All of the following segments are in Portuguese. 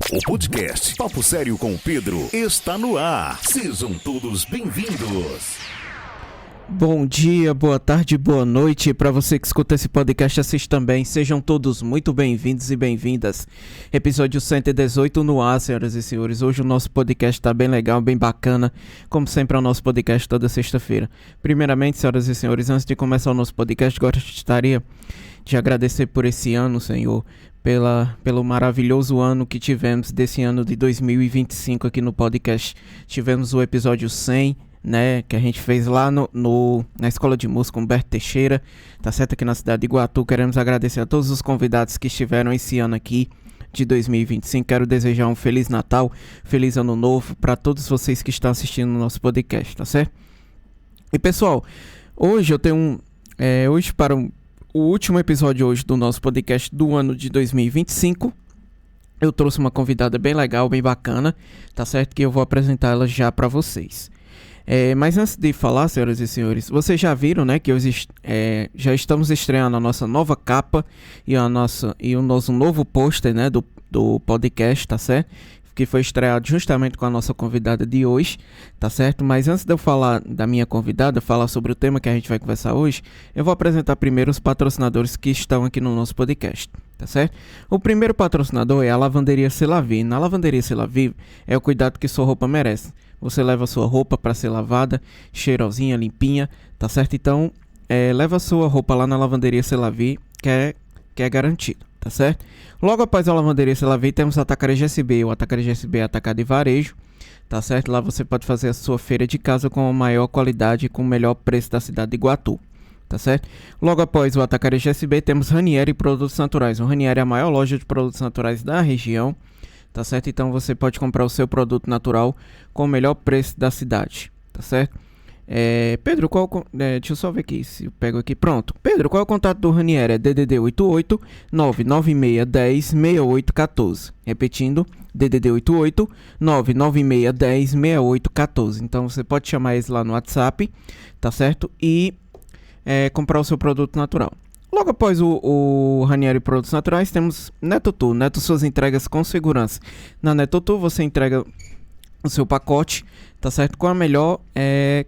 O podcast Papo Sério com Pedro está no ar. Sejam todos bem-vindos. Bom dia, boa tarde, boa noite. Para você que escuta esse podcast, assiste também. Sejam todos muito bem-vindos e bem-vindas. Episódio 118 no ar, senhoras e senhores. Hoje o nosso podcast está bem legal, bem bacana. Como sempre, é o nosso podcast toda sexta-feira. Primeiramente, senhoras e senhores, antes de começar o nosso podcast, gostaria de agradecer por esse ano, Senhor, pelo maravilhoso ano que tivemos desse ano de 2025 aqui no podcast. Tivemos o episódio 100, né, que a gente fez lá na Escola de Música Humberto Teixeira, tá certo, aqui na cidade de Iguatu. Queremos agradecer a todos os convidados que estiveram esse ano aqui de 2025. Quero desejar um Feliz Natal, Feliz Ano Novo para todos vocês que estão assistindo o nosso podcast, tá certo? E pessoal, hoje eu tenho hoje para o último episódio hoje do nosso podcast do ano de 2025, eu trouxe uma convidada bem legal, bem bacana, tá certo? Que eu vou apresentar ela já para vocês. Mas antes de falar, senhoras e senhores, vocês já viram, né, que já estamos estreando a nossa nova capa e o nosso novo pôster, né, do podcast, tá certo? Que foi estreado justamente com a nossa convidada de hoje, tá certo? Mas antes de eu falar da minha convidada, falar sobre o tema que a gente vai conversar hoje, eu vou apresentar primeiro os patrocinadores que estão aqui no nosso podcast, tá certo? O primeiro patrocinador é a Lavanderia Selavi. Na Lavanderia Selavi é o cuidado que sua roupa merece. Você leva a sua roupa para ser lavada, cheirosinha, limpinha, tá certo? Então, leva a sua roupa lá na Lavanderia Selavi, que é garantido, tá certo? Logo após a Lavanderia Selavi, temos a Atacarejo SB. O Atacarejo SB é atacado e varejo, tá certo? Lá você pode fazer a sua feira de casa com a maior qualidade e com o melhor preço da cidade de Iguatu, tá certo? Logo após o Atacarejo SB, temos Ranieri Produtos Naturais. O Ranieri é a maior loja de produtos naturais da região, tá certo? Então você pode comprar o seu produto natural com o melhor preço da cidade, tá certo? Pedro, deixa eu só ver aqui se eu pego aqui. Pronto. Pedro, qual é o contato do Ranieri? É DDD 88 99610 6814. Repetindo, DDD 88 99610 6814. Então você pode chamar eles lá no WhatsApp, tá certo? E comprar o seu produto natural. Logo após o Ranieri Produtos Naturais, temos Netotu. Neto, suas entregas com segurança. Na Netotu você entrega o seu pacote, tá certo? Com a melhor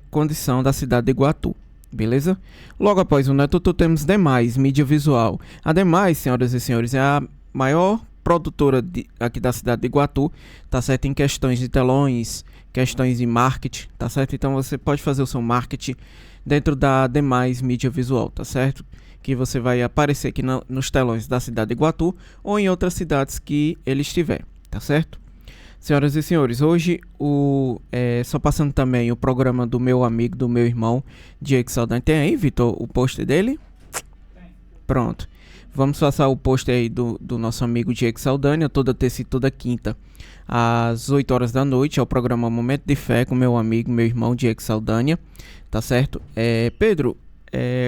condição da cidade de Iguatu, beleza? Logo após o Netotu temos Demais Mídia Visual. A Demais, senhoras e senhores, é a maior produtora aqui da cidade de Iguatu, tá certo? Em questões de telões, questões de marketing, tá certo? Então você pode fazer o seu marketing dentro da Demais Mídia Visual, tá certo? Que você vai aparecer aqui nos telões da cidade de Iguatu ou em outras cidades que ele estiver, tá certo? Senhoras e senhores, hoje só passando também o programa do meu amigo, do meu irmão, Diego Saldanha. Tem aí, Vitor, o post dele? Tem. Pronto. Vamos passar o post aí do nosso amigo Diego Saldanha, toda terça e toda quinta, às 8 horas da noite. É o programa Momento de Fé com meu amigo, meu irmão Diego Saldanha, tá certo? Pedro,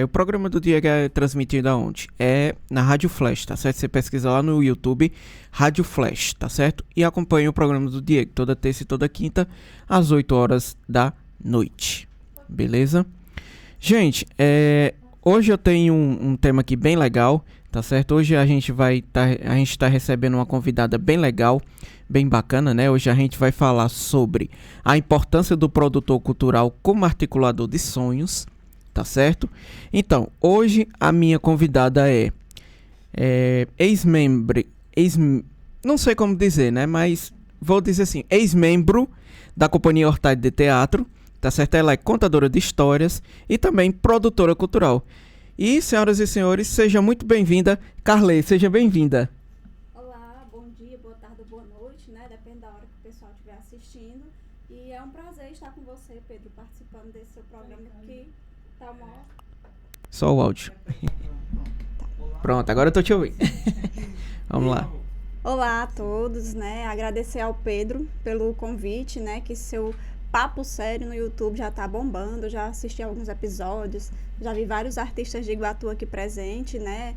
o programa do Diego é transmitido aonde? É na Rádio Flash, tá certo? Você pesquisa lá no YouTube, Rádio Flash, tá certo? E acompanha o programa do Diego toda terça e toda quinta, às 8 horas da noite. Beleza? Gente, hoje eu tenho um tema aqui bem legal, tá certo? Hoje a gente tá recebendo uma convidada bem legal, bem bacana, né? Hoje a gente vai falar sobre a importância do produtor cultural como articulador de sonhos, tá certo? Então, hoje a minha convidada é não sei como dizer, né? Mas vou dizer assim, ex-membro da Companhia Ortade de Teatro, tá certo? Ela é contadora de histórias e também produtora cultural. E, senhoras e senhores, seja muito bem-vinda, Carley, seja bem-vinda. Olá, bom dia, boa tarde, boa noite, né? Depende da hora que o pessoal estiver assistindo. E é um prazer estar com você, Pedro, participando desse seu programa que tá mó... Só o áudio. Pronto, agora eu tô te ouvindo. Vamos lá. Olá a todos, né? Agradecer ao Pedro pelo convite, né? Que seu Papo Sério no YouTube já tá bombando, já assisti alguns episódios, já vi vários artistas de Iguatu aqui presente, né?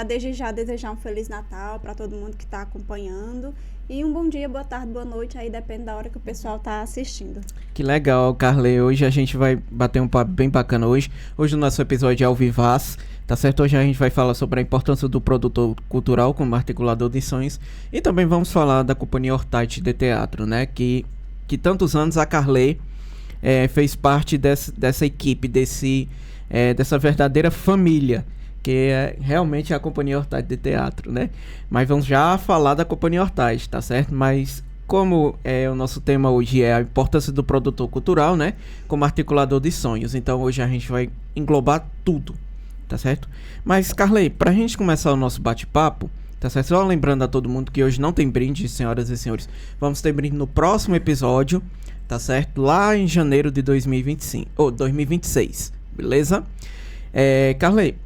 Desde já desejar um Feliz Natal para todo mundo que tá acompanhando. E um bom dia, boa tarde, boa noite, aí depende da hora que o pessoal tá assistindo. Que legal, Carley. Hoje a gente vai bater um papo bem bacana hoje. Hoje o nosso episódio é ao vivaz, Tá certo? Hoje a gente vai falar sobre a importância do produtor cultural como articulador de sonhos e também vamos falar da Companhia Hortite de Teatro, né? Que tantos anos a Carley fez parte dessa equipe, dessa verdadeira família, que é realmente a Companhia Hortite de Teatro, né? Mas vamos já falar da Companhia Hortite, tá certo? Mas como o nosso tema hoje é a importância do produtor cultural, né? Como articulador de sonhos, então hoje a gente vai englobar tudo, tá certo? Mas, Carley, pra gente começar o nosso bate-papo, tá certo? Só lembrando a todo mundo que hoje não tem brinde, senhoras e senhores. Vamos ter brinde no próximo episódio, tá certo? Lá em janeiro de 2026, beleza? Carley,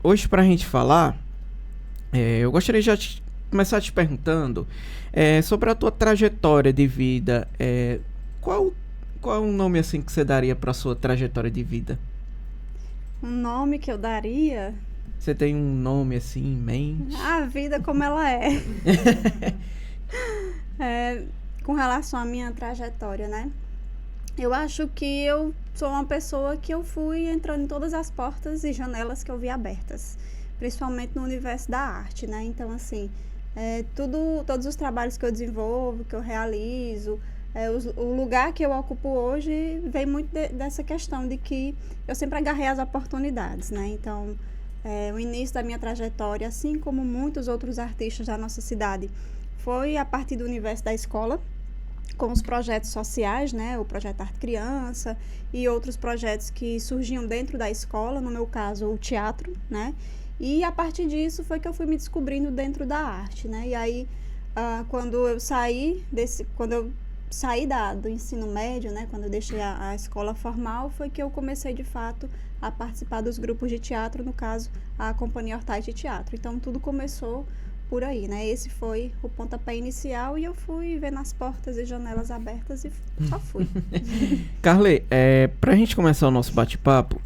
hoje pra gente falar, eu gostaria de já começar te perguntando sobre a tua trajetória de vida. Qual é o nome assim que você daria pra sua trajetória de vida? Um nome que eu daria? Você tem um nome assim em mente? A vida como ela é. Com relação à minha trajetória, né? Eu acho que eu sou uma pessoa que eu fui entrando em todas as portas e janelas que eu vi abertas, principalmente no universo da arte, né? Então, assim, todos os trabalhos que eu desenvolvo, que eu realizo, o lugar que eu ocupo hoje vem muito dessa questão de que eu sempre agarrei as oportunidades, né? Então, o início da minha trajetória, assim como muitos outros artistas da nossa cidade, foi a partir do universo da escola, com os projetos sociais, né? O Projeto Arte Criança e outros projetos que surgiam dentro da escola, no meu caso, o teatro, né? E a partir disso foi que eu fui me descobrindo dentro da arte, né? E aí, quando eu saí do ensino médio, né? Quando eu deixei a escola formal, foi que eu comecei, de fato, a participar dos grupos de teatro, no caso, a Companhia Hortite de Teatro. Então, tudo começou por aí, né? Esse foi o pontapé inicial e eu fui vendo as portas e janelas abertas e só fui. Carley, pra gente começar o nosso bate-papo,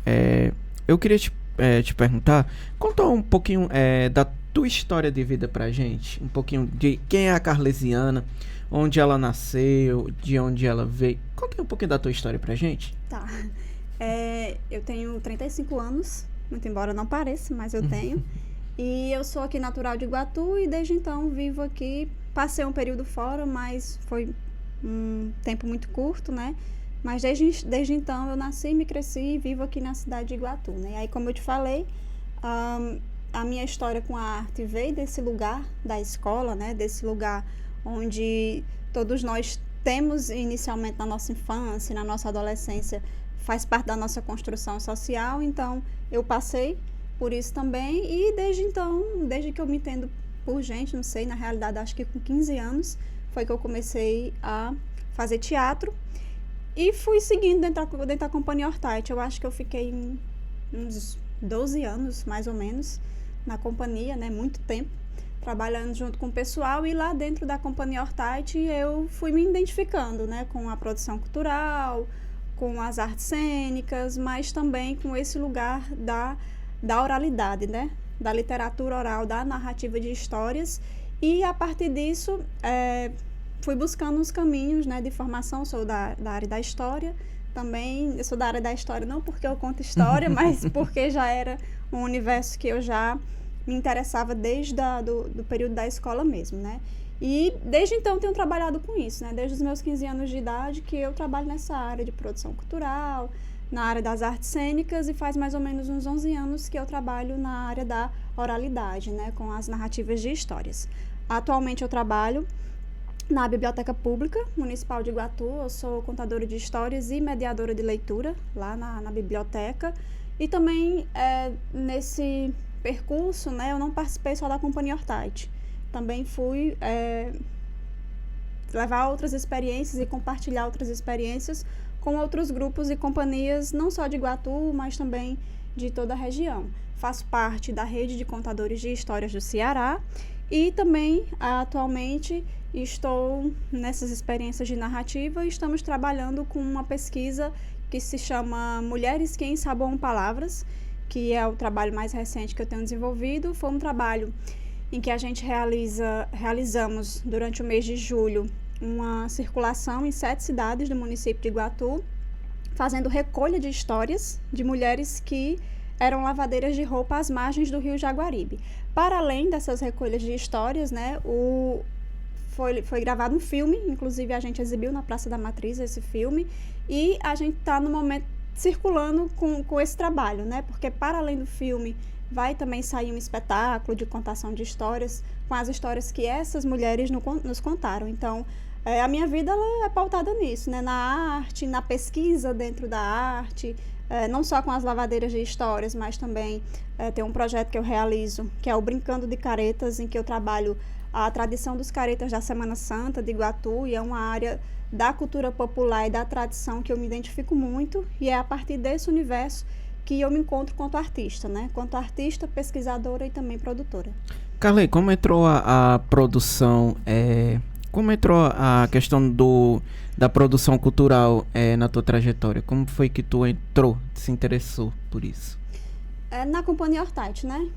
eu queria te perguntar, conta um pouquinho da tua história de vida pra gente, um pouquinho de quem é a Carlesiana, onde ela nasceu, de onde ela veio. Conta um pouquinho da tua história pra gente. Tá. Eu tenho 35 anos, muito embora não pareça, mas eu tenho. E eu sou aqui natural de Iguatu e desde então vivo aqui. Passei um período fora, mas foi um tempo muito curto, né? Mas desde então eu nasci, me cresci e vivo aqui na cidade de Iguatu, né? E aí, como eu te falei, a minha história com a arte veio desse lugar da escola, né? Desse lugar onde todos nós temos inicialmente na nossa infância, na nossa adolescência, faz parte da nossa construção social. Então, eu passei por isso também e desde então, desde que eu me entendo por gente, não sei, na realidade acho que com 15 anos foi que eu comecei a fazer teatro e fui seguindo dentro da Companhia Hortite. Eu acho que eu fiquei uns 12 anos, mais ou menos, na companhia, né, muito tempo, trabalhando junto com o pessoal e lá dentro da Companhia Hortite eu fui me identificando, né, com a produção cultural, com as artes cênicas, mas também com esse lugar da oralidade, né? Da literatura oral, da narrativa de histórias e a partir disso fui buscando os caminhos, né, de formação. Sou da área da história também. Eu sou da área da história não porque eu conto história, mas porque já era um universo que eu já me interessava desde do período da escola mesmo, né? E desde então tenho trabalhado com isso, né? Desde os meus 15 anos de idade que eu trabalho nessa área de produção cultural, na área das artes cênicas e faz mais ou menos uns 11 anos que eu trabalho na área da oralidade, né, com as narrativas de histórias. Atualmente eu trabalho na Biblioteca Pública Municipal de Iguatu, eu sou contadora de histórias e mediadora de leitura lá na biblioteca e também nesse percurso, né, eu não participei só da Companhia Hortite, também fui levar outras experiências e compartilhar outras experiências com outros grupos e companhias, não só de Iguatu, mas também de toda a região. Faço parte da rede de contadores de histórias do Ceará e também, atualmente, estou nessas experiências de narrativa e estamos trabalhando com uma pesquisa que se chama Mulheres que Ensaboam Palavras, que é o trabalho mais recente que eu tenho desenvolvido. Foi um trabalho em que a gente realizamos durante o mês de julho uma circulação em 7 cidades do município de Iguatu, fazendo recolha de histórias de mulheres que eram lavadeiras de roupa às margens do Rio Jaguaribe. Para além dessas recolhas de histórias, né, foi gravado um filme, inclusive a gente exibiu na Praça da Matriz esse filme, e a gente está no momento circulando com esse trabalho, né, porque para além do filme vai também sair um espetáculo de contação de histórias, com as histórias que essas mulheres nos contaram. Então, a minha vida ela é pautada nisso, né, na arte, na pesquisa dentro da arte, não só com as lavadeiras de histórias, mas também tem um projeto que eu realizo, que é o Brincando de Caretas, em que eu trabalho a tradição dos caretas da Semana Santa de Iguatu, e é uma área da cultura popular e da tradição que eu me identifico muito, e é a partir desse universo que eu me encontro quanto artista, né? Quanto artista, pesquisadora e também produtora. Carley, como entrou a produção, como entrou a questão da produção cultural na tua trajetória? Como foi que tu se interessou por isso? Na Companhia Hortite, né?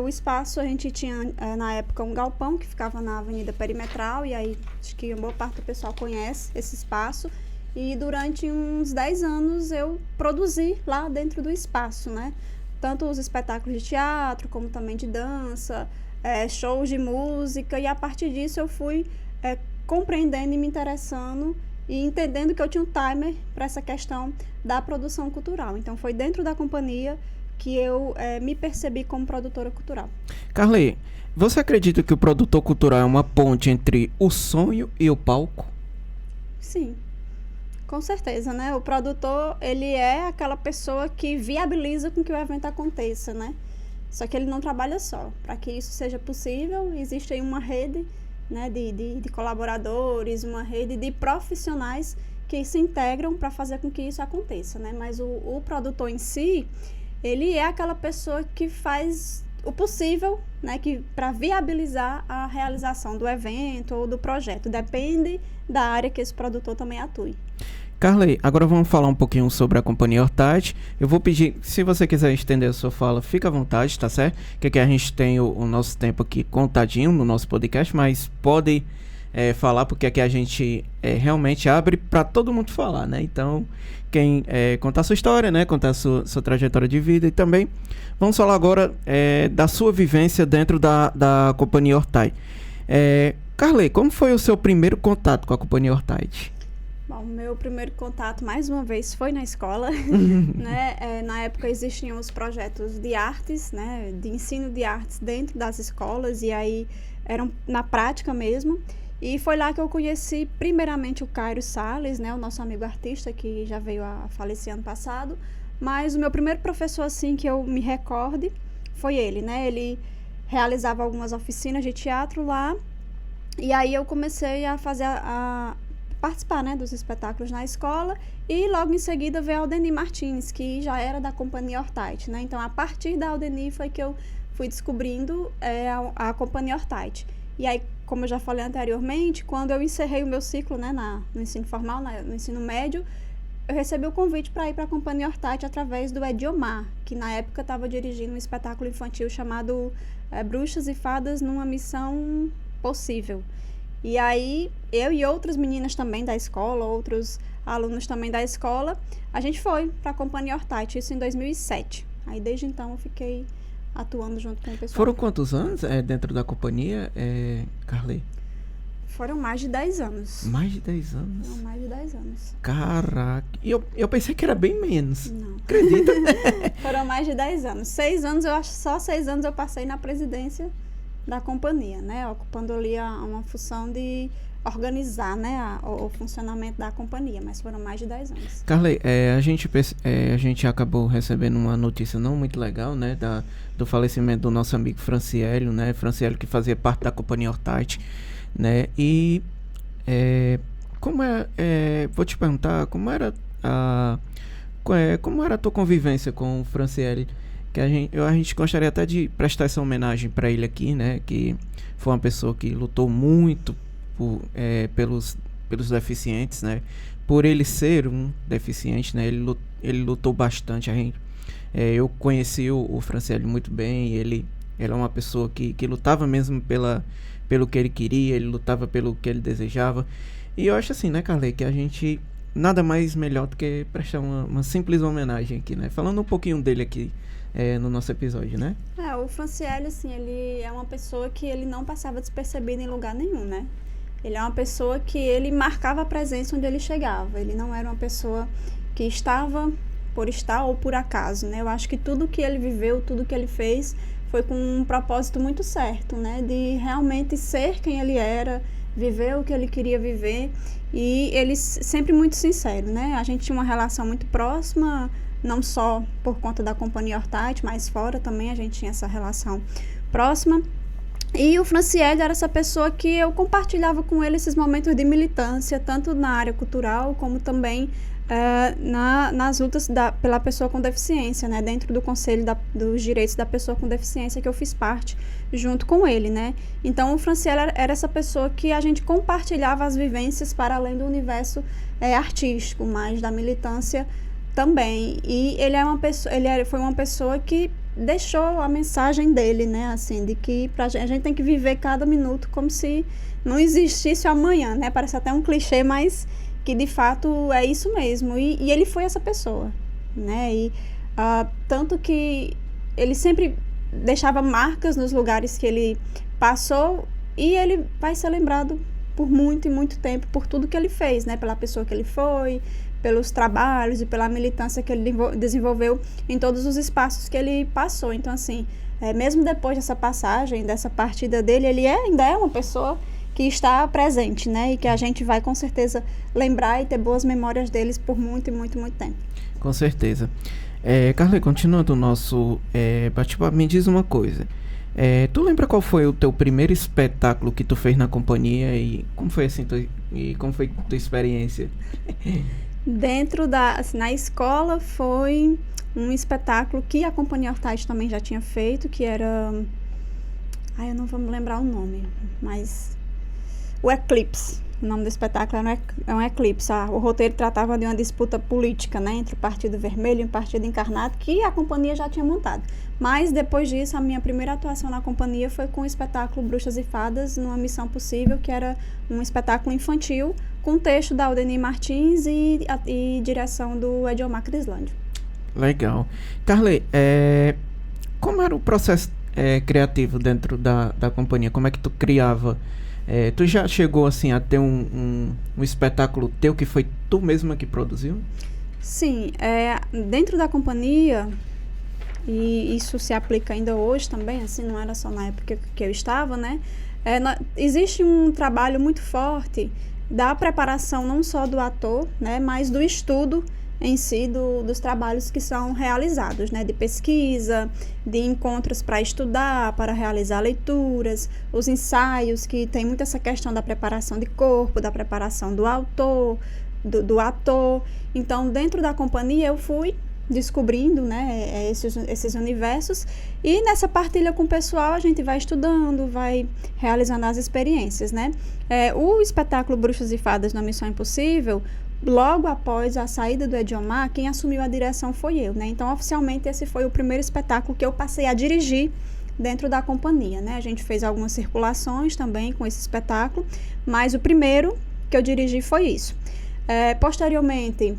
O espaço, a gente tinha, na época, um galpão que ficava na Avenida Perimetral, e aí acho que uma boa parte do pessoal conhece esse espaço. E durante uns 10 anos eu produzi lá dentro do espaço, né? Tanto os espetáculos de teatro, como também de dança, shows de música, e a partir disso eu fui compreendendo e me interessando e entendendo que eu tinha um timer para essa questão da produção cultural. Então foi dentro da companhia que eu me percebi como produtora cultural. Carley, você acredita que o produtor cultural é uma ponte entre o sonho e o palco? Sim, com certeza, né? O produtor, ele é aquela pessoa que viabiliza com que o evento aconteça, né? Só que ele não trabalha só. Para que isso seja possível, existe aí uma rede, né, de colaboradores, uma rede de profissionais que se integram para fazer com que isso aconteça, né? Mas o produtor em si, ele é aquela pessoa que faz o possível, né, para viabilizar a realização do evento ou do projeto. Depende da área que esse produtor também atue. Carley, agora vamos falar um pouquinho sobre a Companhia Hortite. Eu vou pedir, se você quiser estender a sua fala, fica à vontade, tá certo? Que aqui a gente tem o nosso tempo aqui contadinho no nosso podcast, mas pode falar, porque aqui a gente realmente abre para todo mundo falar, né? Então, quem contar a sua história, né? Contar a sua trajetória de vida, e também vamos falar agora da sua vivência dentro da Companhia Hortite. Carley, como foi o seu primeiro contato com a Companhia Hortite? Bom, o meu primeiro contato, mais uma vez, foi na escola, né? Na época existiam os projetos de artes, né? De ensino de artes dentro das escolas, e aí eram na prática mesmo. E foi lá que eu conheci primeiramente o Cairo Salles, né? O nosso amigo artista que já veio a falecer ano passado. Mas o meu primeiro professor, assim, que eu me recorde, foi ele, né? Ele realizava algumas oficinas de teatro lá, e aí eu comecei a fazer participar, né, dos espetáculos na escola, e logo em seguida veio a Aldeni Martins, que já era da Companhia Hortite, né? Então, a partir da Aldeni foi que eu fui descobrindo a Companhia Hortite. E aí, como eu já falei anteriormente, quando eu encerrei o meu ciclo, né, no ensino formal, no ensino médio, eu recebi o convite para ir para a Companhia Hortite através do Ediomar, que na época estava dirigindo um espetáculo infantil chamado Bruxas e Fadas numa Missão Possível. E aí, eu e outras meninas também da escola, outros alunos também da escola, a gente foi para a Companhia Hortite, isso em 2007. Aí, desde então, eu fiquei atuando junto com o pessoal. Foram quantos anos dentro da companhia, Carley? Foram mais de 10 anos. Mais de 10 anos? Foram mais de 10 anos. Caraca, e eu pensei que era bem menos. Não. Acredita? Foram mais de 10 anos. 6 anos, eu acho, só 6 anos eu passei na presidência da companhia, né? Ocupando ali uma função de organizar, né, o funcionamento da companhia, mas foram mais de 10 anos. Carley, a gente acabou recebendo uma notícia não muito legal, né, do falecimento do nosso amigo Franciélio, né? Franciélio, que fazia parte da Companhia Hortite, né? E vou te perguntar como era a tua convivência com o Franciélio, que a gente gostaria até de prestar essa homenagem para ele aqui, né? Que foi uma pessoa que lutou muito pelos deficientes, né? Por ele ser um deficiente, né? Ele lutou bastante. Eu conheci o Franciélio muito bem. Ele é uma pessoa que lutava mesmo pelo que ele queria, ele lutava pelo que ele desejava. E eu acho assim, né, Carley, que a gente nada mais melhor do que prestar uma simples homenagem aqui, né? Falando um pouquinho dele aqui no nosso episódio, né? O Franciele, assim, ele é uma pessoa que ele não passava despercebido em lugar nenhum, né? Ele é uma pessoa que ele marcava a presença onde ele chegava. Ele não era uma pessoa que estava por estar ou por acaso, né? Eu acho que tudo que ele viveu, tudo que ele fez foi com um propósito muito certo, né? De realmente ser quem ele era, viver o que ele queria viver, e ele sempre muito sincero, né? A gente tinha uma relação muito próxima, não só por conta da companhia Hortite, mas fora também a gente tinha essa relação próxima. E o Franciele era essa pessoa que eu compartilhava com ele esses momentos de militância, tanto na área cultural, como também nas lutas pela pessoa com deficiência, né? Dentro do Conselho dos Direitos da Pessoa com Deficiência, que eu fiz parte junto com ele, né? Então, o Franciele era essa pessoa que a gente compartilhava as vivências para além do universo artístico, mas da militância também. E ele foi uma pessoa que deixou a mensagem dele, né, assim, de que a gente tem que viver cada minuto como se não existisse o amanhã, né? Parece até um clichê, mas que de fato é isso mesmo. E ele foi essa pessoa, né? E tanto que ele sempre deixava marcas nos lugares que ele passou, e ele vai ser lembrado por muito e muito tempo por tudo que ele fez, né? Pela pessoa que ele foi, pelos trabalhos e pela militância que ele desenvolveu em todos os espaços que ele passou. Então, assim, mesmo depois dessa passagem, dessa partida dele, ele ainda é uma pessoa que está presente, né? E que a gente vai, com certeza, lembrar e ter boas memórias deles por muito e muito, muito tempo. Com certeza. Carla, continuando o nosso bate-papo, me diz uma coisa. Tu lembra qual foi o teu primeiro espetáculo que tu fez na companhia e como foi assim, como foi tua experiência? Na escola foi um espetáculo que a Companhia Hortite também já tinha feito, que era... eu não vou me lembrar o nome, mas... O Eclipse. O nome do espetáculo é um eclipse. O roteiro tratava de uma disputa política, né, entre o Partido Vermelho e o Partido Encarnado, que a companhia já tinha montado. Mas, depois disso, a minha primeira atuação na companhia foi com o espetáculo Bruxas e Fadas, numa Missão Possível, que era um espetáculo infantil, com texto da Aldenir Martins e direção do Ediomar Crislândio. Legal. Carle, como era o processo criativo dentro da companhia? Como é que tu criava? Tu já chegou assim a ter um espetáculo teu que foi tu mesma que produziu? Sim, dentro da companhia, e isso se aplica ainda hoje também, assim, não era só na época que eu estava, né? Existe um trabalho muito forte da preparação não só do ator, né, mas do estudo em si dos trabalhos que são realizados, né, de pesquisa, de encontros para estudar, para realizar leituras, os ensaios, que tem muito essa questão da preparação de corpo, da preparação do autor, do ator. Então, dentro da companhia, eu fui descobrindo, né, esses universos, e nessa partilha com o pessoal a gente vai estudando, vai realizando as experiências, né. O espetáculo Bruxas e Fadas na Missão Impossível, logo após a saída do Ediomar, quem assumiu a direção foi eu, né? Então, oficialmente, esse foi o primeiro espetáculo que eu passei a dirigir dentro da companhia, né? A gente fez algumas circulações também com esse espetáculo, mas o primeiro que eu dirigi foi isso. Posteriormente,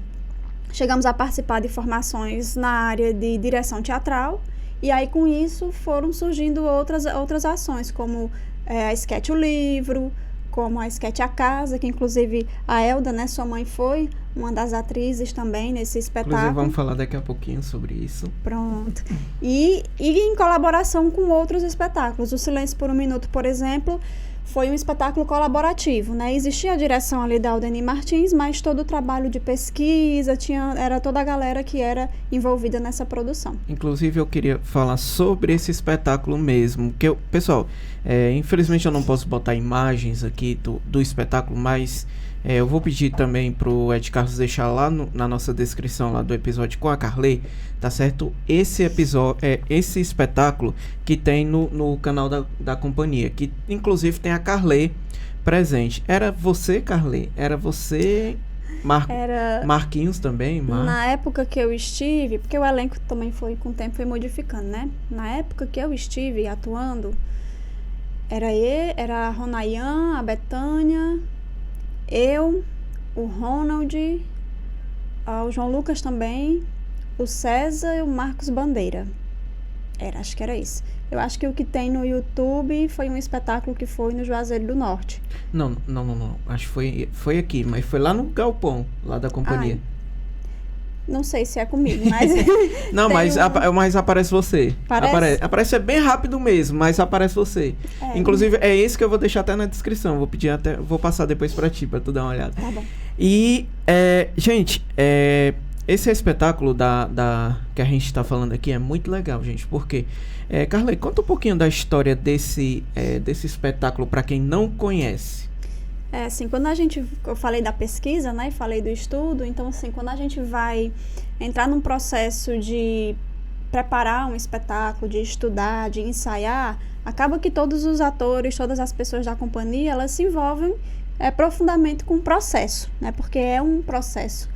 chegamos a participar de formações na área de direção teatral, e aí, com isso, foram surgindo outras ações, como a Sketch o Livro, como a Sketch a Casa, que inclusive a Elda, né, sua mãe, foi uma das atrizes também nesse espetáculo. Inclusive vamos falar daqui a pouquinho sobre isso. Pronto. E em colaboração com outros espetáculos. O Silêncio por um Minuto, por exemplo, foi um espetáculo colaborativo, né? Existia a direção ali da Aldenir Martins, mas todo o trabalho de pesquisa, era toda a galera que era envolvida nessa produção. Inclusive eu queria falar sobre esse espetáculo mesmo, pessoal, infelizmente eu não posso botar imagens aqui do espetáculo, mas eu vou pedir também pro Ed Carlos deixar lá na nossa descrição lá do episódio com a Carley, tá certo? Esse espetáculo que tem no canal da companhia, que inclusive tem a Carley presente. Era você, Carley? Era você... Marquinhos também? Na época que eu estive, porque o elenco também com o tempo foi modificando, né? Na época que eu estive atuando, era a Ronayan, a Betânia, eu, o Ronald o João Lucas também, o César e o Marcos Bandeira. Acho que era isso. Eu acho que o que tem no YouTube foi um espetáculo que foi no Juazeiro do Norte. Não. Acho que foi aqui, mas foi lá no Galpão, lá da companhia. Não sei se é comigo, mas... Não, mas aparece você. Parece? Aparece bem rápido mesmo, mas aparece você. Inclusive, é esse que eu vou deixar até na descrição. Vou passar depois pra ti, pra tu dar uma olhada. Tá bom. E, gente, esse espetáculo que a gente tá falando aqui é muito legal, gente, porque... Carley, conta um pouquinho da história desse espetáculo pra quem não conhece. Assim, eu falei da pesquisa, né, e falei do estudo, então, assim, quando a gente vai entrar num processo de preparar um espetáculo, de estudar, de ensaiar, acaba que todos os atores, todas as pessoas da companhia, elas se envolvem profundamente com o processo, né, porque é um processo.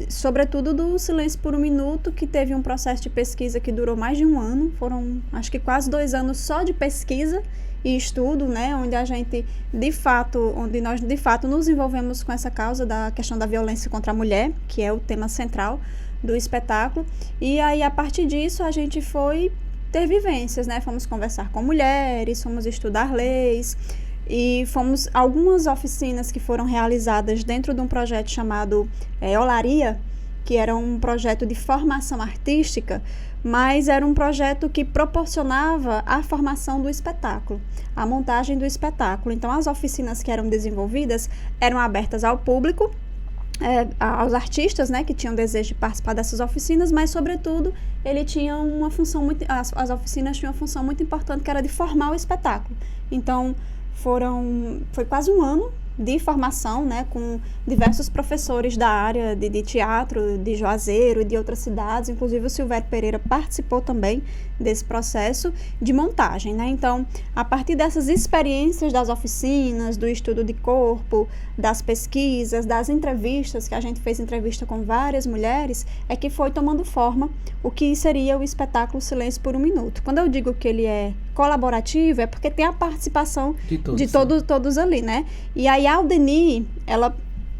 Sobretudo do Silêncio por um Minuto, que teve um processo de pesquisa que durou mais de um ano, foram, acho que quase 2 anos só de pesquisa e estudo, né, onde nós de fato nos envolvemos com essa causa da questão da violência contra a mulher, que é o tema central do espetáculo. E aí, a partir disso, a gente foi ter vivências, né, fomos conversar com mulheres, fomos estudar leis, e fomos algumas oficinas que foram realizadas dentro de um projeto chamado Olaria, que era um projeto de formação artística, mas era um projeto que proporcionava a formação do espetáculo, a montagem do espetáculo. Então, as oficinas que eram desenvolvidas eram abertas ao público, aos artistas, né, que tinham desejo de participar dessas oficinas, mas, sobretudo, as oficinas tinham uma função muito importante, que era de formar o espetáculo. Então, foi quase um ano de formação, né, com diversos professores da área de teatro, de Juazeiro e de outras cidades, inclusive o Silvério Pereira participou também desse processo de montagem, né? Então, a partir dessas experiências das oficinas, do estudo de corpo, das pesquisas, das entrevistas, que a gente fez entrevista com várias mulheres, é que foi tomando forma o que seria o espetáculo Silêncio por um Minuto. Quando eu digo que ele é colaborativo, é porque tem a participação de todos ali, né? E aí a Aldeni, ela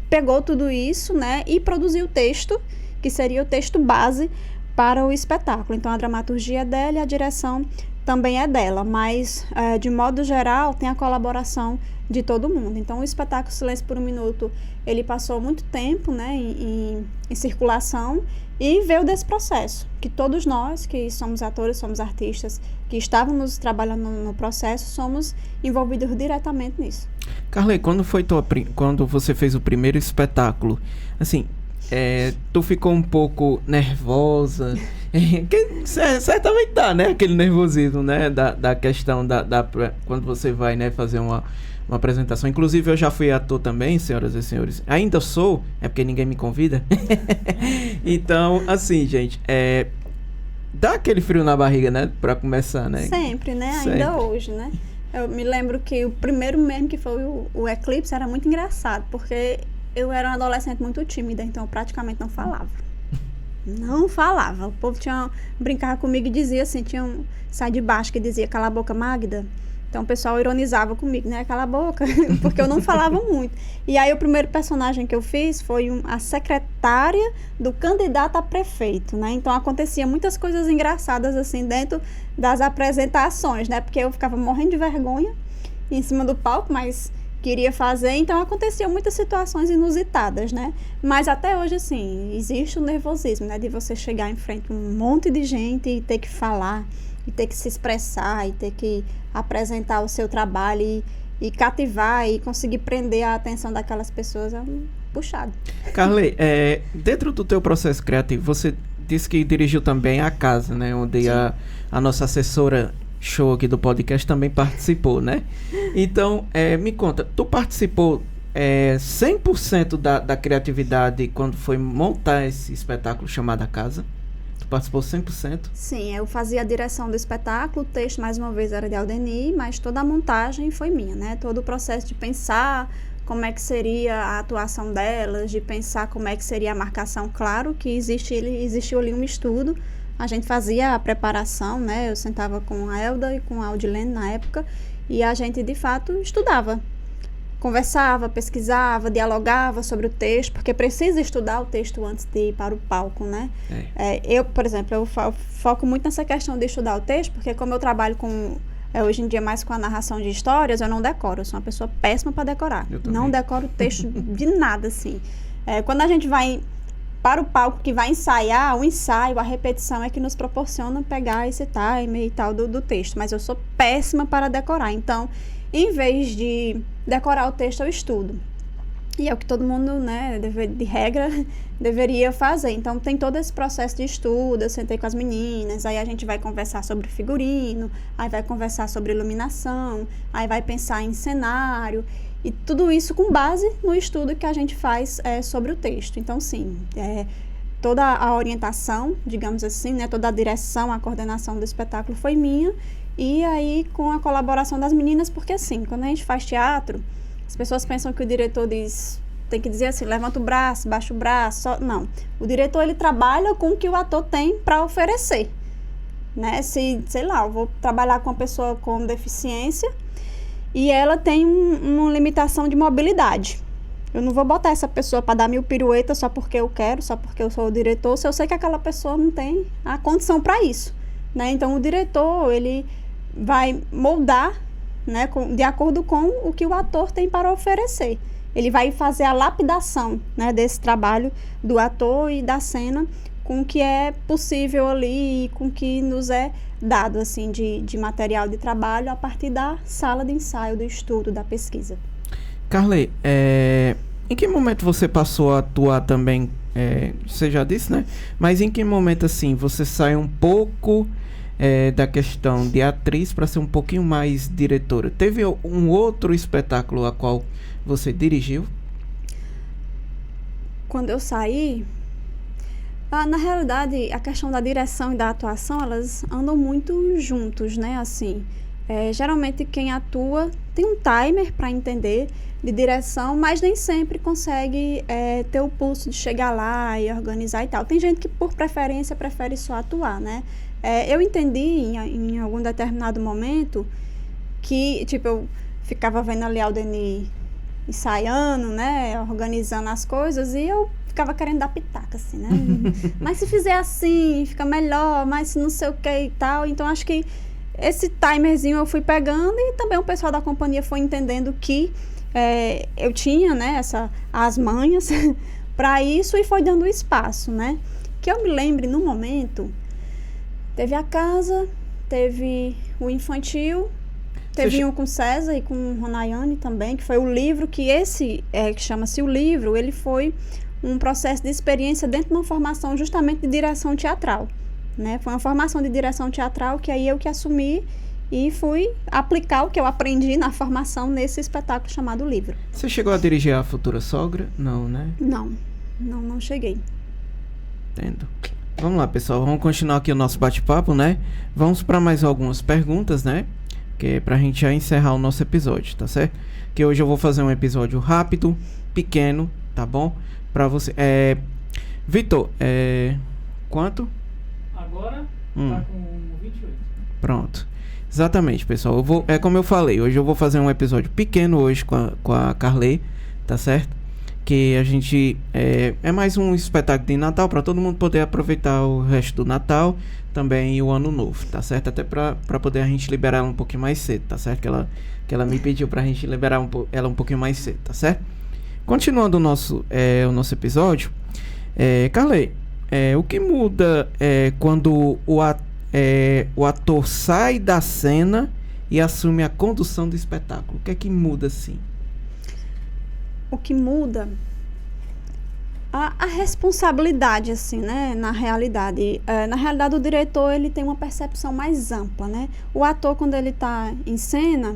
pegou tudo isso, né, e produziu o texto, que seria o texto base para o espetáculo. Então, a dramaturgia é dela e a direção também é dela, mas, de modo geral, tem a colaboração de todo mundo. Então, o espetáculo Silêncio por um Minuto, ele passou muito tempo, né, em circulação, e veio desse processo, que todos nós, que somos atores, somos artistas, que estávamos trabalhando no processo, somos envolvidos diretamente nisso. Carley, quando você fez o primeiro espetáculo, assim, tu ficou um pouco nervosa? Certamente dá, né? Aquele nervosismo, né? Da questão quando você vai, né, fazer uma apresentação. Inclusive, eu já fui ator também, senhoras e senhores. Ainda sou, é porque ninguém me convida. Então, assim, gente, dá aquele frio na barriga, né? Pra começar, né? Sempre, né? Sempre. Ainda hoje, né? Eu me lembro que o primeiro mesmo, que foi o Eclipse, era muito engraçado, porque eu era uma adolescente muito tímida, então eu praticamente não falava. Não falava. O povo brincava comigo e dizia assim, tinha um sai de baixo que dizia, cala a boca, Magda. Então o pessoal ironizava comigo, né? Cala a boca, porque eu não falava muito. E aí o primeiro personagem que eu fiz foi a secretária do candidato a prefeito, né? Então acontecia muitas coisas engraçadas assim dentro das apresentações, né? Porque eu ficava morrendo de vergonha em cima do palco, mas queria fazer, então aconteciam muitas situações inusitadas, né? Mas até hoje, assim, existe o nervosismo, né? De você chegar em frente a um monte de gente e ter que falar, e ter que se expressar, e ter que apresentar o seu trabalho e cativar e conseguir prender a atenção daquelas pessoas é puxado. Carley, dentro do teu processo criativo, você disse que dirigiu também a casa, né? Onde a nossa assessora show aqui do podcast também participou, né? Então, me conta, tu participou 100% da criatividade quando foi montar esse espetáculo chamado A Casa? Tu participou 100%? Sim, eu fazia a direção do espetáculo, o texto mais uma vez era de Aldeni, mas toda a montagem foi minha, né? Todo o processo de pensar como é que seria a atuação delas, de pensar como é que seria a marcação. Claro que existiu ali um estudo, a gente fazia a preparação, né? Eu sentava com a Elda e com a Audilene na época, e a gente, de fato, estudava conversava, pesquisava, dialogava sobre o texto, porque precisa estudar o texto antes de ir para o palco, né? Eu, por exemplo, eu foco muito nessa questão de estudar o texto, porque como eu trabalho com... hoje em dia mais com a narração de histórias, eu não decoro, eu sou uma pessoa péssima para decorar. Não decoro o texto de nada, assim. Quando a gente vai para o palco que vai ensaiar, o ensaio, a repetição é que nos proporciona pegar esse time e tal do texto, mas eu sou péssima para decorar, então, em vez de decorar o texto, eu estudo. E é o que todo mundo, né, de regra, deveria fazer. Então, tem todo esse processo de estudo, eu sentei com as meninas, aí a gente vai conversar sobre figurino, aí vai conversar sobre iluminação, aí vai pensar em cenário, e tudo isso com base no estudo que a gente faz sobre o texto. Então, sim, toda a orientação, digamos assim, né, toda a direção, a coordenação do espetáculo foi minha, e aí com a colaboração das meninas, porque assim, quando a gente faz teatro, as pessoas pensam que o diretor tem que dizer assim, levanta o braço, baixa o braço, não. O diretor, ele trabalha com o que o ator tem para oferecer, né? Sei lá, eu vou trabalhar com uma pessoa com deficiência e ela tem uma limitação de mobilidade. Eu não vou botar essa pessoa para dar 1000 piruetas só porque eu quero, só porque eu sou o diretor, se eu sei que aquela pessoa não tem a condição para isso, né? Então, o diretor, ele vai moldar, né, de acordo com o que o ator tem para oferecer. Ele vai fazer a lapidação, né, desse trabalho do ator e da cena com o que é possível ali e com o que nos é dado assim, de material de trabalho a partir da sala de ensaio, do estudo, da pesquisa. Carley, em que momento você passou a atuar também? Você já disse, né? Mas em que momento assim você sai um pouco da questão de atriz para ser um pouquinho mais diretora? Teve um outro espetáculo a qual você dirigiu? Quando eu saí, na realidade, a questão da direção e da atuação, elas andam muito juntos, né? Assim, geralmente quem atua tem um timer para entender de direção, mas nem sempre consegue ter o pulso de chegar lá e organizar e tal. Tem gente que, por preferência, prefere só atuar, né? Eu entendi em algum determinado momento que, tipo, eu ficava vendo ali a Aldeni ensaiando, né, organizando as coisas, e eu ficava querendo dar pitaca, assim, né? Mas se fizer assim, fica melhor, mas se não sei o que e tal. Então, acho que esse timerzinho eu fui pegando e também o pessoal da companhia foi entendendo que eu tinha, né, as manhas para isso e foi dando espaço, né? Que eu me lembre, no momento... Teve a casa, teve o infantil, teve um com César e com Ronayane também, que foi o livro, que que chama-se O Livro, ele foi um processo de experiência dentro de uma formação justamente de direção teatral, né? Foi uma formação de direção teatral que aí eu que assumi e fui aplicar o que eu aprendi na formação nesse espetáculo chamado Livro. Você chegou a dirigir A Futura Sogra? Não, né? Não cheguei. Entendo. Vamos lá, pessoal, vamos continuar aqui o nosso bate-papo, né? Vamos para mais algumas perguntas, né? Que é pra gente já encerrar o nosso episódio, tá certo? Que hoje eu vou fazer um episódio rápido, pequeno, tá bom? Pra você. Vitor, quanto? Agora tá com 28. Pronto. Exatamente, pessoal. Como eu falei, hoje eu vou fazer um episódio pequeno hoje com a Carley, tá certo? Que a gente é mais um espetáculo de Natal para todo mundo poder aproveitar o resto do Natal também e o Ano Novo, tá certo? Até para poder a gente liberar ela um pouquinho mais cedo, tá certo? Que ela me pediu pra gente liberar ela um pouquinho mais cedo, tá certo? Continuando o nosso episódio, Carley, o que muda quando o ator sai da cena e assume a condução do espetáculo? O que é que muda assim? O que muda a responsabilidade, assim, né, na realidade. Na realidade, o diretor, ele tem uma percepção mais ampla, né? O ator, quando ele está em cena,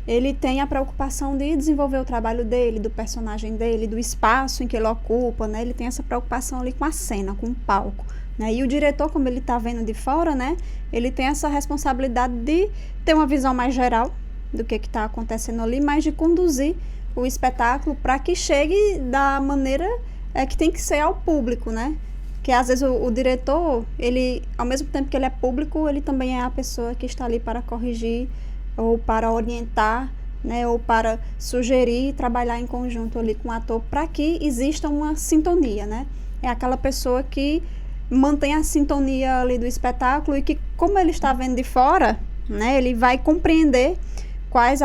ele tem a preocupação de desenvolver o trabalho dele, do personagem dele, do espaço em que ele ocupa, né? Ele tem essa preocupação ali com a cena, com o palco, né? E o diretor, como ele está vendo de fora, né, ele tem essa responsabilidade de ter uma visão mais geral do que está acontecendo ali, mas de conduzir o espetáculo para que chegue da maneira que tem que ser ao público, né? Que às vezes o diretor, ele, ao mesmo tempo que ele é público, ele também é a pessoa que está ali para corrigir ou para orientar, né, ou para sugerir trabalhar em conjunto ali com o ator para que exista uma sintonia, né? É aquela pessoa que mantém a sintonia ali do espetáculo e que, como ele está vendo de fora, né, ele vai compreender quais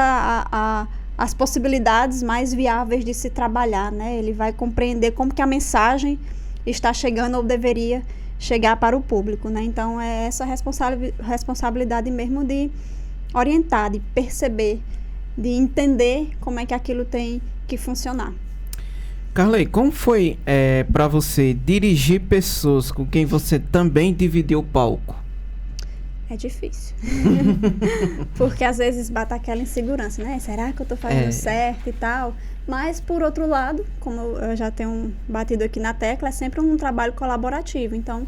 as possibilidades mais viáveis de se trabalhar, né? Ele vai compreender como que a mensagem está chegando ou deveria chegar para o público, né? Então, é essa responsabilidade mesmo de orientar, de perceber, de entender como é que aquilo tem que funcionar. Carley, como foi para você dirigir pessoas com quem você também dividiu o palco? É difícil. Porque às vezes bate aquela insegurança, né? Será que eu tô fazendo certo e tal? Mas, por outro lado, como eu já tenho batido aqui na tecla, é sempre um trabalho colaborativo. Então,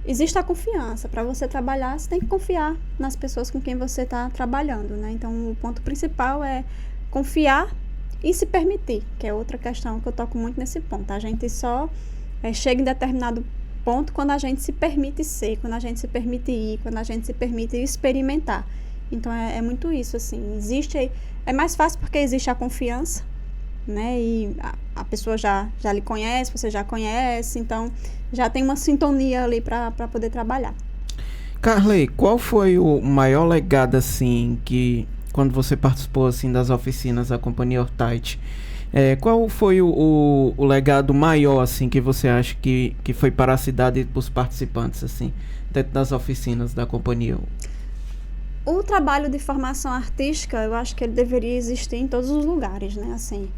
existe a confiança. Para você trabalhar, você tem que confiar nas pessoas com quem você está trabalhando, né? Então, o ponto principal é confiar e se permitir, que é outra questão que eu toco muito nesse ponto. A gente só chega em determinado ponto quando a gente se permite ser, quando a gente se permite ir, quando a gente se permite experimentar. Então, é muito isso, assim. É mais fácil porque existe a confiança, né? E a pessoa já lhe conhece, você já conhece, então já tem uma sintonia ali para poder trabalhar. Carley, qual foi o maior legado, assim, que quando você participou, assim, das oficinas da Companhia Hortite, qual foi o legado maior, assim, que você acha que foi para a cidade e para os participantes, assim, dentro das oficinas da companhia? O trabalho de formação artística, eu acho que ele deveria existir em todos os lugares, né, assim,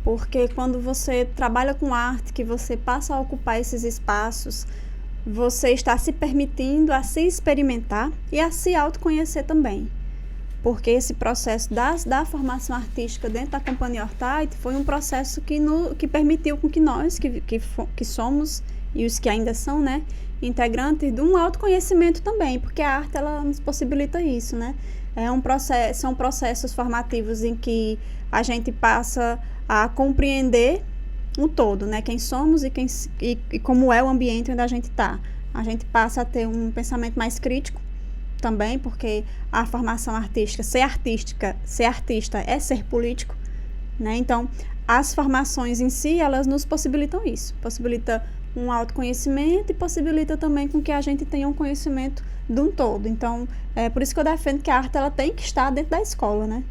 porque quando você trabalha com arte, que você passa a ocupar esses espaços, você está se permitindo a se experimentar e a se autoconhecer também. Porque esse processo da formação artística dentro da Companhia Hortite foi um processo que permitiu com que nós, que somos, e os que ainda são, né, integrantes, de um autoconhecimento também, porque a arte, ela nos possibilita isso, né? São processos formativos em que a gente passa a compreender o todo, né? Quem somos e como é o ambiente onde a gente está. A gente passa a ter um pensamento mais crítico também, porque a formação artística, ser artista é ser político, né? Então, as formações em si, elas nos possibilitam isso. Possibilita um autoconhecimento e possibilita também com que a gente tenha um conhecimento de um todo. Então, é por isso que eu defendo que a arte, ela tem que estar dentro da escola, né?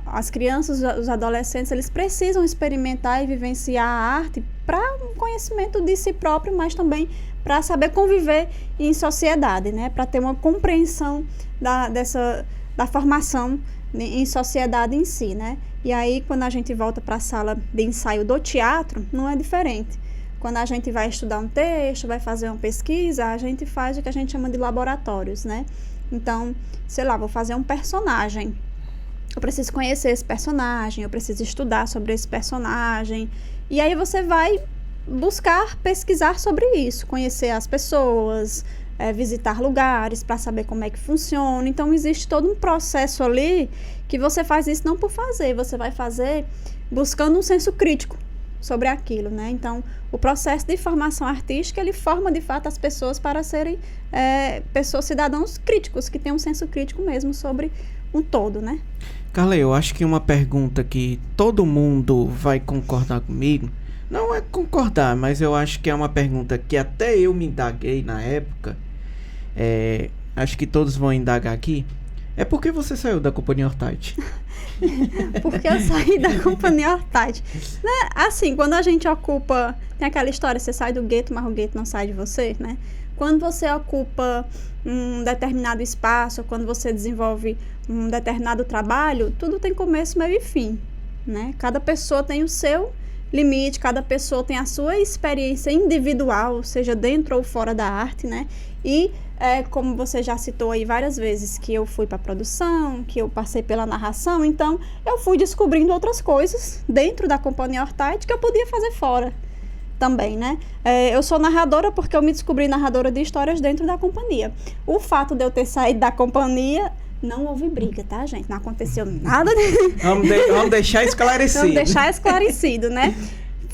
As crianças, os adolescentes, eles precisam experimentar e vivenciar a arte para um conhecimento de si próprio, mas também para saber conviver em sociedade, né? Para ter uma compreensão da formação em sociedade em si, né? E aí, quando a gente volta para a sala de ensaio do teatro, não é diferente. Quando a gente vai estudar um texto, vai fazer uma pesquisa, a gente faz o que a gente chama de laboratórios, né? Então, sei lá, vou fazer um personagem. Eu preciso conhecer esse personagem, eu preciso estudar sobre esse personagem. E aí você vai pesquisar sobre isso, conhecer as pessoas, visitar lugares para saber como é que funciona. Então, existe todo um processo ali que você faz isso não por fazer, você vai fazer buscando um senso crítico sobre aquilo, né? Então, o processo de formação artística, ele forma, de fato, as pessoas para serem cidadãos críticos, que têm um senso crítico mesmo sobre um todo, né? Carley, eu acho que uma pergunta que todo mundo vai concordar comigo, não é concordar, mas eu acho que é uma pergunta que até eu me indaguei na época, acho que todos vão indagar aqui, é por que você saiu da Companhia Hortite? Porque eu saí da Companhia Hortite. Né? Assim, quando a gente ocupa, tem aquela história, você sai do gueto, mas o gueto não sai de você, né? Quando você ocupa um determinado espaço, quando você desenvolve um determinado trabalho, tudo tem começo, meio e fim, né? Cada pessoa tem o seu limite, cada pessoa tem a sua experiência individual, seja dentro ou fora da arte, né? E como você já citou aí várias vezes, que eu fui para a produção, que eu passei pela narração, então eu fui descobrindo outras coisas dentro da Companhia Hortite que eu podia fazer fora também, né? Eu sou narradora porque eu me descobri narradora de histórias dentro da companhia. O fato de eu ter saído da companhia, não houve briga, tá, gente? Não aconteceu nada. Vamos deixar esclarecido. Vamos deixar esclarecido, né?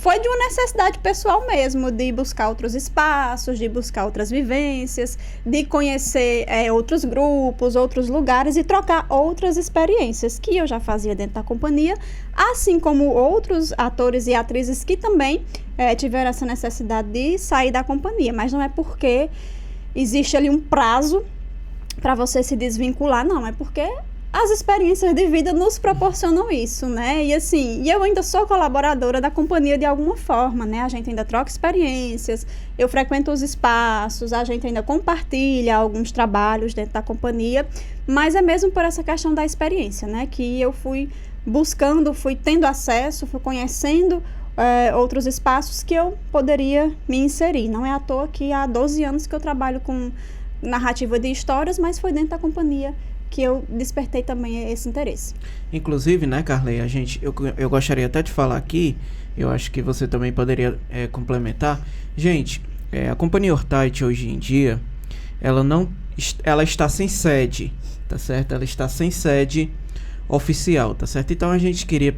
foi de uma necessidade pessoal mesmo, de buscar outros espaços, de buscar outras vivências, de conhecer outros grupos, outros lugares e trocar outras experiências que eu já fazia dentro da companhia, assim como outros atores e atrizes que também tiveram essa necessidade de sair da companhia, mas não é porque existe ali um prazo para você se desvincular, não, é porque as experiências de vida nos proporcionam isso, né? E assim, eu ainda sou colaboradora da companhia de alguma forma, né? A gente ainda troca experiências, eu frequento os espaços, a gente ainda compartilha alguns trabalhos dentro da companhia, mas é mesmo por essa questão da experiência, né? Que eu fui buscando, fui tendo acesso, fui conhecendo outros espaços que eu poderia me inserir. Não é à toa que há 12 anos que eu trabalho com narrativa de histórias, mas foi dentro da companhia que eu despertei também esse interesse. Inclusive, né, Carley, eu gostaria até de falar aqui, eu acho que você também poderia complementar. Gente, a Companhia Hortite hoje em dia, ela está sem sede, tá certo? Ela está sem sede oficial, tá certo? Então a gente queria,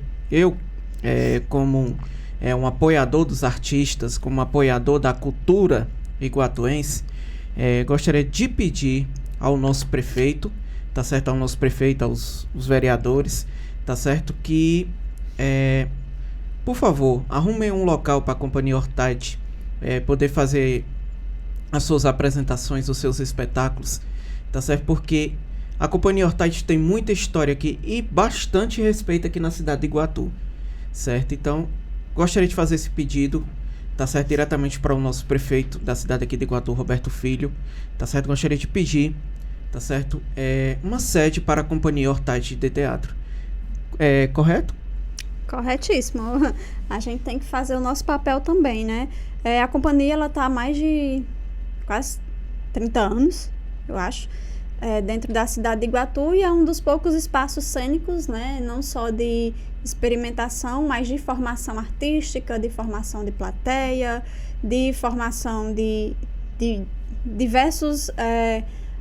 como um apoiador dos artistas, como apoiador da cultura iguatuense, gostaria de pedir ao nosso prefeito, tá certo? Ao nosso prefeito, aos vereadores, tá certo? Que, por favor, arrumem um local para a Companhia Hortite poder fazer as suas apresentações, os seus espetáculos, tá certo? Porque a Companhia Hortite tem muita história aqui e bastante respeito aqui na cidade de Iguatu, certo? Então, gostaria de fazer esse pedido, tá certo? Diretamente para o nosso prefeito da cidade aqui de Iguatu, Roberto Filho, tá certo? Gostaria de pedir, tá certo? Uma sede para a Companhia Hortite de Teatro. Correto? Corretíssimo. A gente tem que fazer o nosso papel também, né? A companhia, ela tá há mais de quase 30 anos, eu acho, dentro da cidade de Iguatu, e é um dos poucos espaços cênicos, né? Não só de experimentação, mas de formação artística, de formação de plateia, de formação de diversos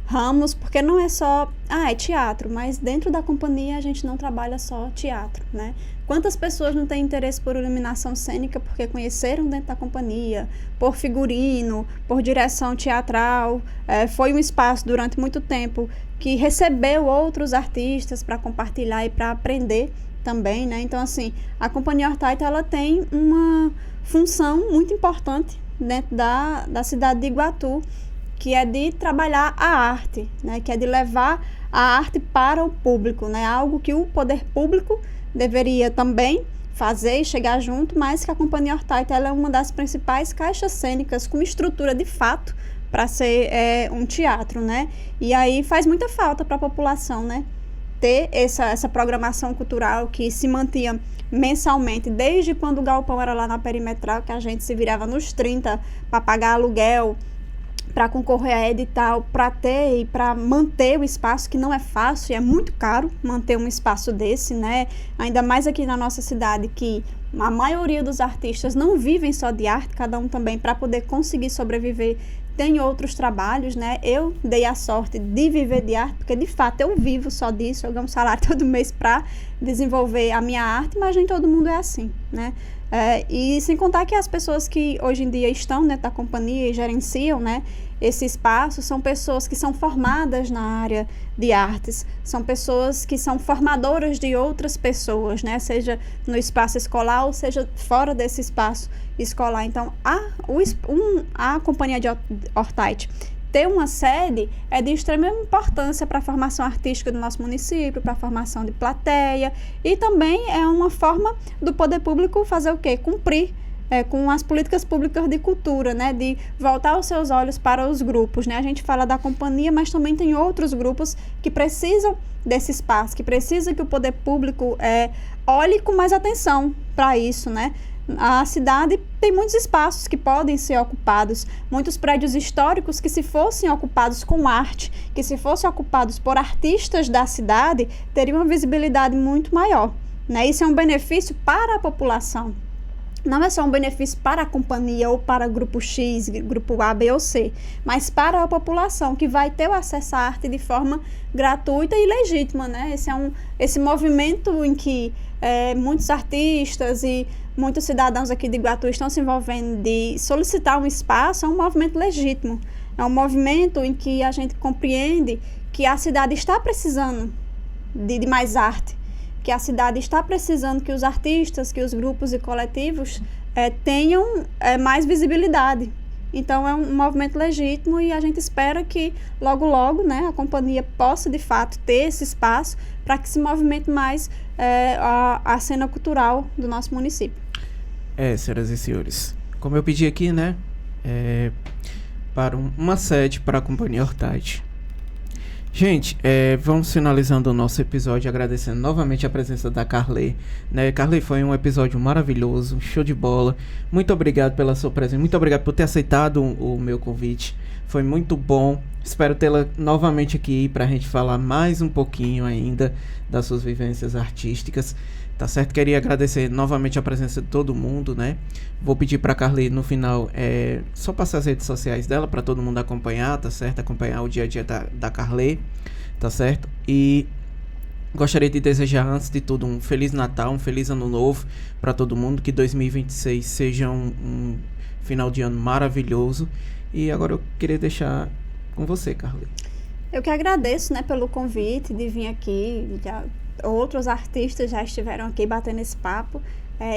ramos, porque não é só, é teatro, mas dentro da companhia a gente não trabalha só teatro, né? Quantas pessoas não têm interesse por iluminação cênica porque conheceram dentro da companhia, por figurino, por direção teatral, foi um espaço durante muito tempo que recebeu outros artistas para compartilhar e para aprender também, né? Então, assim, a Companhia Hortite, ela tem uma função muito importante dentro da cidade de Iguatu, que é de trabalhar a arte, né? Que é de levar a arte para o público, né? Algo que o poder público deveria também fazer e chegar junto, mas que a Companhia Hortite, ela é uma das principais caixas cênicas com estrutura de fato para ser um teatro, né? E aí faz muita falta para a população, né? Ter essa programação cultural que se mantinha mensalmente, desde quando o galpão era lá na Perimetral, que a gente se virava nos 30 para pagar aluguel, para concorrer a edital, para ter e para manter o espaço, que não é fácil e é muito caro manter um espaço desse, né? Ainda mais aqui na nossa cidade, que a maioria dos artistas não vivem só de arte, cada um também, para poder conseguir sobreviver, tem outros trabalhos, né? Eu dei a sorte de viver de arte, porque de fato eu vivo só disso, eu ganho um salário todo mês para desenvolver a minha arte, mas nem todo mundo é assim, né? E sem contar que as pessoas que hoje em dia estão dentro da companhia e gerenciam, né, esse espaço, são pessoas que são formadas na área de artes, são pessoas que são formadoras de outras pessoas, né, seja no espaço escolar ou seja fora desse espaço escolar. Então, a Companhia de Hortite ter uma sede é de extrema importância para a formação artística do nosso município, para a formação de plateia, e também é uma forma do poder público fazer o quê? Cumprir com as políticas públicas de cultura, né? De voltar os seus olhos para os grupos, né? A gente fala da companhia, mas também tem outros grupos que precisam desse espaço, que precisam que o poder público olhe com mais atenção para isso, né? A cidade tem muitos espaços que podem ser ocupados, muitos prédios históricos que, se fossem ocupados com arte, que se fossem ocupados por artistas da cidade, teriam uma visibilidade muito maior, né? Isso é um benefício para a população. não é só um benefício para a companhia ou para grupo X, grupo A, B ou C, mas para a população que vai ter o acesso à arte de forma gratuita e legítima, né? Esse movimento em que muitos artistas e muitos cidadãos aqui de Iguatu estão se envolvendo de solicitar um espaço, é um movimento legítimo. É um movimento em que a gente compreende que a cidade está precisando de mais arte, que a cidade está precisando que os artistas, que os grupos e coletivos tenham mais visibilidade. Então, é um movimento legítimo e a gente espera que logo, logo, né, a companhia possa, de fato, ter esse espaço para que se movimente mais a cena cultural do nosso município. Senhoras e senhores, como eu pedi aqui, né, para uma sede para a Companhia Hortade. Gente, vamos finalizando o nosso episódio agradecendo novamente a presença da Carley, né? Carley, foi um episódio maravilhoso, show de bola. Muito obrigado pela sua presença, muito obrigado por ter aceitado o meu convite. Foi muito bom. Espero tê-la novamente aqui para a gente falar mais um pouquinho ainda das suas vivências artísticas. Tá certo? Queria agradecer novamente a presença de todo mundo, né? Vou pedir pra Carley no final só passar as redes sociais dela pra todo mundo acompanhar, tá certo? Acompanhar o dia a dia da Carley, tá certo? E gostaria de desejar, antes de tudo, um Feliz Natal, um Feliz Ano Novo pra todo mundo. Que 2026 seja um final de ano maravilhoso. E agora eu queria deixar com você, Carley. Eu que agradeço, né, pelo convite de vir aqui. Outros artistas já estiveram aqui batendo esse papo.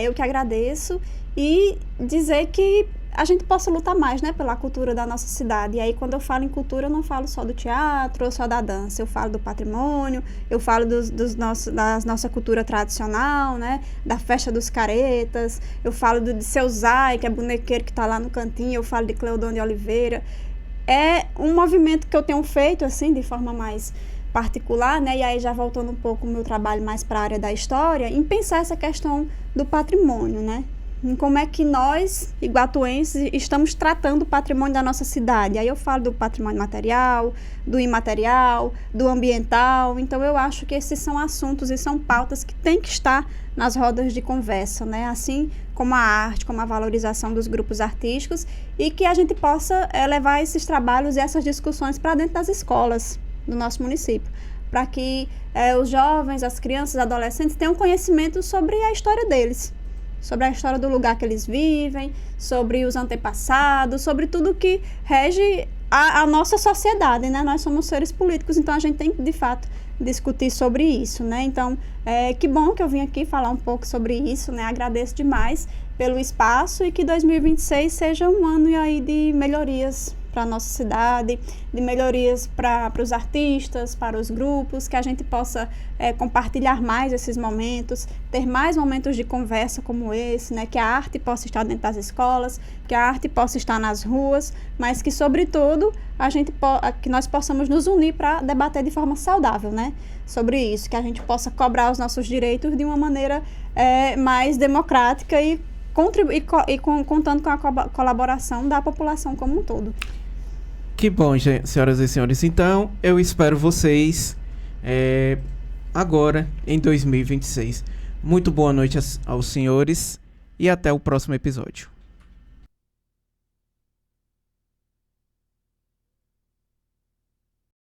Eu que agradeço e dizer que a gente possa lutar mais, né, pela cultura da nossa cidade. E aí, quando eu falo em cultura, eu não falo só do teatro ou só da dança. Eu falo do patrimônio, eu falo da nossa cultura tradicional, né, da festa dos caretas. Eu falo de Seu Zay, que é bonequeiro que está lá no cantinho. Eu falo de Cleodon de Oliveira. É um movimento que eu tenho feito, assim, de forma mais particular, né? E aí já voltando um pouco o meu trabalho mais para a área da história, em pensar essa questão do patrimônio, né? Em como é que nós, iguatuenses, estamos tratando o patrimônio da nossa cidade. Aí eu falo do patrimônio material, do imaterial, do ambiental. Então eu acho que esses são assuntos e são pautas que têm que estar nas rodas de conversa, né? Assim como a arte, como a valorização dos grupos artísticos, e que a gente possa levar esses trabalhos e essas discussões para dentro das escolas do nosso município, para que os jovens, as crianças, adolescentes tenham conhecimento sobre a história deles, sobre a história do lugar que eles vivem, sobre os antepassados, sobre tudo que rege a nossa sociedade, né? Nós somos seres políticos, então a gente tem que, de fato, discutir sobre isso, né? Então, que bom que eu vim aqui falar um pouco sobre isso, né? Agradeço demais pelo espaço e que 2026 seja um ano aí de melhorias para a nossa cidade, de melhorias para os artistas, para os grupos, que a gente possa compartilhar mais esses momentos, ter mais momentos de conversa como esse, né? Que a arte possa estar dentro das escolas, que a arte possa estar nas ruas, mas que, sobretudo, que nós possamos nos unir para debater de forma saudável, né? Sobre isso, que a gente possa cobrar os nossos direitos de uma maneira mais democrática e contando com a colaboração da população como um todo. Que bom, senhoras e senhores. Então, eu espero vocês agora, em 2026. Muito boa noite aos senhores e até o próximo episódio.